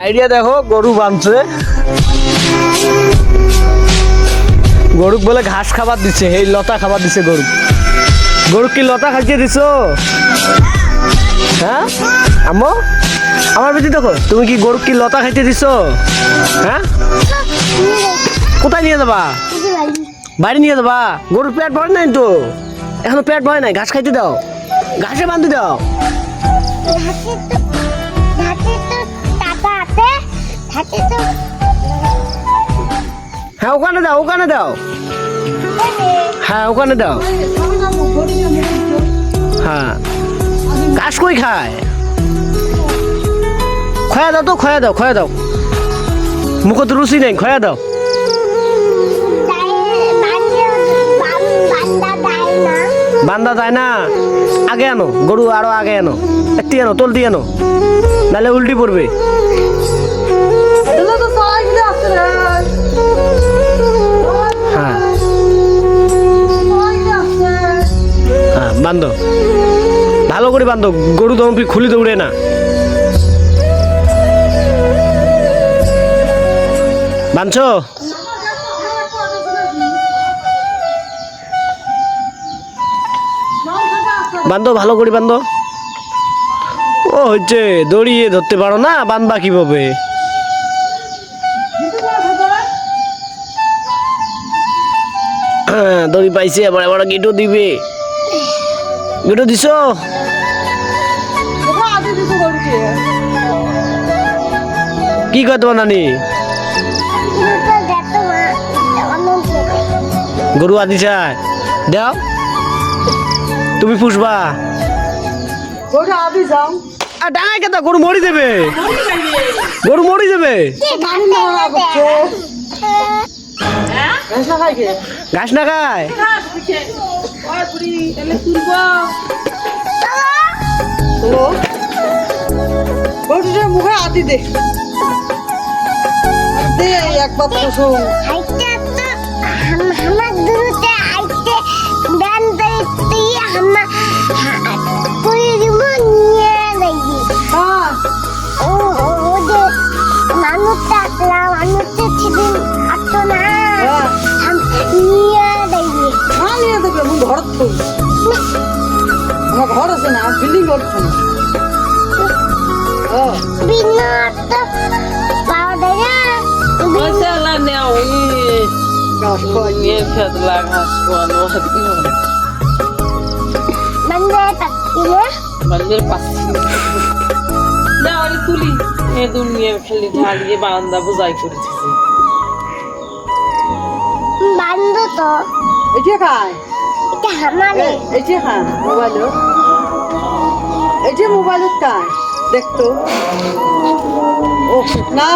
Idea দেখো, গরু বাঁধছে, গরু বলে ঘাস খাবার দিচ্ছে, এই লতা খাবার দিচ্ছে গরু। গরু কি লতা খাইতে দিছো? হ্যাঁ আম্মু, আমার বেশি দেখো, তুমি কি গরু কি লতা খাইতে দিছো? হ্যাঁ, কোথায় নিয়ে যাবা? বাড়ি নিয়ে যাবা? গরুর পেট ভরে নাই তো, এখনো পেট ভরে নাই, ঘাস খাইতে দাও, ঘাসে বাঁধতে দাও। হ্যাঁ ওখানে দাও, ওখানে দাও, হ্যাঁ ওখানে দাও। হ্যাঁ ঘাস কই খায়? খয়া দাও তো, খয়া দাও, খয়া দাও, মুখত রুচি নেই, খয়া দাও। বান্দা যায় না, আগে আনো গরু, আরো আগে আনো, একটি আনো, তলতি আনো, নাহলে উল্টি পড়বে। হ্যাঁ হ্যাঁ বান্ধ, ভালো করে বান্ধ, গরু তখন খুলি দৌড়ে না। বাঁধছো? বান্ধো, ভালো করে বান্ধো। ও হচ্ছে দড়িয়ে ধরতে পারো না, বাঁধবা কিভাবে? হ্যাঁ দড়ি পাইছে, আবার আবার গেটও দিবে। গেটও দিছো? কি কয় তোমার নানি? গরু আদি চায় দাও, তুমি পুষবা? আর ডাঙায় কেতা, গরু মরি দেবে, গরু মরি দেবে। ঘাস না খায়? মুখে আদি দে একবার ঘর আছে না, বিল্ডিং করছে না। খালি ঢালিয়ে বারান্দা বোঝাই করেছে। বান্ধব তো এটা খায়, এটা আমারে, এটা খায় মোবাইল, এটা মোবাইলের খায় দেখতো। ও না